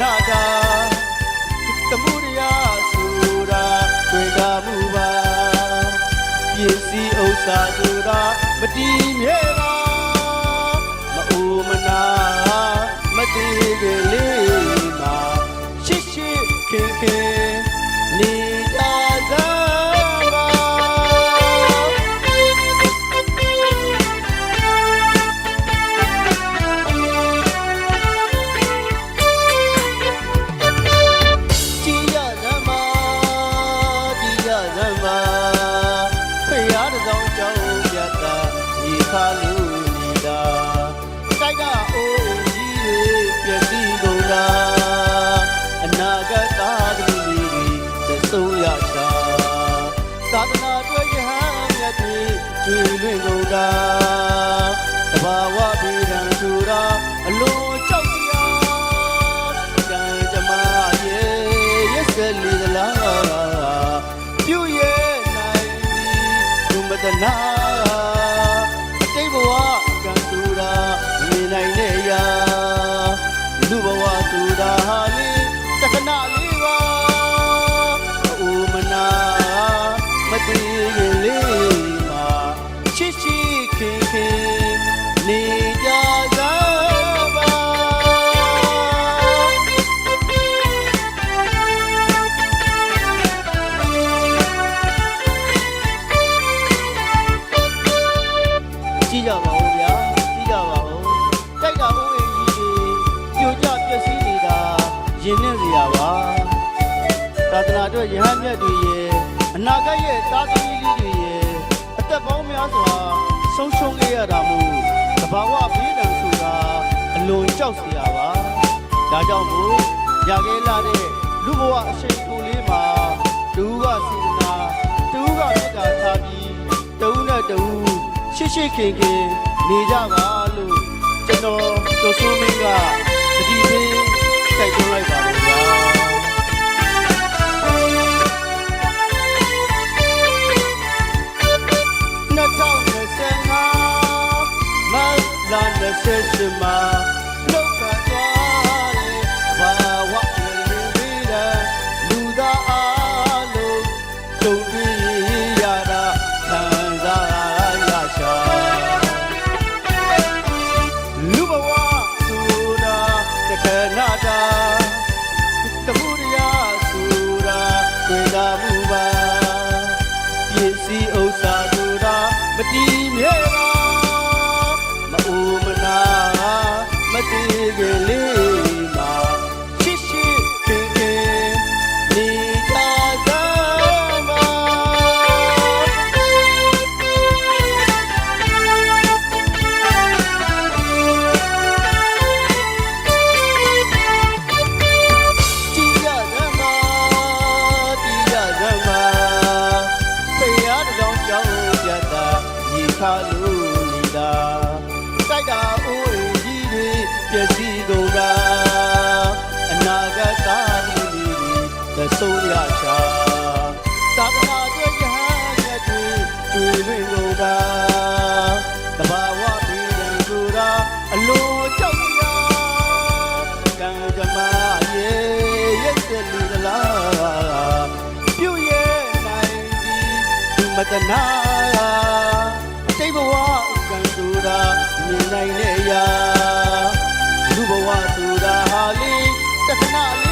နာတာတမှုရဆိုတာတွေ့တာမှုပါပစ္စည်းဥစ္စာဆိုတာမတည်မြဲပါမအိုမနာမတည်ကြလေမှာရှိရှိခင်ခင်နေကြစားပါကြည်ရသမားကြည်ရသမားဖရာတစ်စောင်းကြောင်းပြတ်တာဒီခါလူနေတာတိုက်တာအိုးကြီးတွေပြည့်စည်ကုန်တာအနာဂတ်သားသမီးတွေသဆုံးရချာသာသနာတွေ့ရဟန်းမြတ်တွေကျွေလွင့်ကုန်တာတဘာဝပြည်ရန်ဆိုတာအလုံးကြောက်စရာကံကြမ္မာရဲ့ရက်စက်လေသလားပြုရဲ့နိုင်သည်သူမတနာအတိတ်ဘဝကံဆိုတာမြင်နိုင်တဲ့ရာလူဘဝဆိုတာဟာလေတခဏလေးပါအိုမနာမတည်ရင်လေးမှာချစ်ချစ်ခင်ခင်နေကြစားပါကြည့်ကြပါဦးဗျာကြည့်ကြပါဦးတိုက်တာဦးရင်ကြီးတွေပြိုကျပျက်စီးနေတာရင်နဲ့စရာပါသာသနာအတွက်ယဟန်မြတ်တွေရဲ့အနာဂတ်ရဲ့သားသမီးလေးတွေရဲ့အသက်ပေါင်းများစွာဆုံးရှုံးခဲ့ရတာမို့သဘာဝဘေးဒဏ်ဆိုတာအလွန်ကြောက်စရာပါဒါကြောင့်မို့ရခဲ့လာတဲ့လူဘဝအရှိန်ထိုးလေးမှာတူကစေတနာတူကမေတ္တာထားပြီးတူနဲ့တူရှိရှိခင်ခင်နေကြပါလို့ကျွန်တော်တို့ဆိုမင်းကတတိပေးတိုက်တွန်းလိုက်ပါမယ်ဗျာ2025မတ်လ28မှာလောကသွားတယ်ဘာဝဝင်ပြီးတဲ့လူသားအားလုံးကြုံတွေ့ရတာခံစားရရှာလူဘဝဆိုတာတခဏတာတမှုရဆိုတာတွေ့တာမှုပါပစ္စည်းဥစ္စာဆိုတာမတည်မြဲပါမအိုမနာမတည်ကြလေမှာရှိရှိခင်ခင်နေကြစားပါကြည်ရသမားကြည်ရသမားဖရာတစ်စောင်းကြောင်းပြတ်တာဒီခါလူနေတာတိုက်တာအိုးကြီးတွေပျက်စီးကုန်တာအနာဂတ်သားသမီးတွေသဆုံးရချာသာသနာအတွက်ယဟန်မြတ်တွေကျွေလွင့်ကုန်တာတဘာဝပြည်ရန်ဆိုတာအလိုကြောက်စရာကံကြမ္မာရဲ့ရက်စက်လေသလားပြုရဲ့နိုင်သည်သူမတနာအတိတ်ဘဝကံဆိုတာမြင်နိုင်တဲ့ရာလူဘဝဆိုတာဟာလေတခဏလေး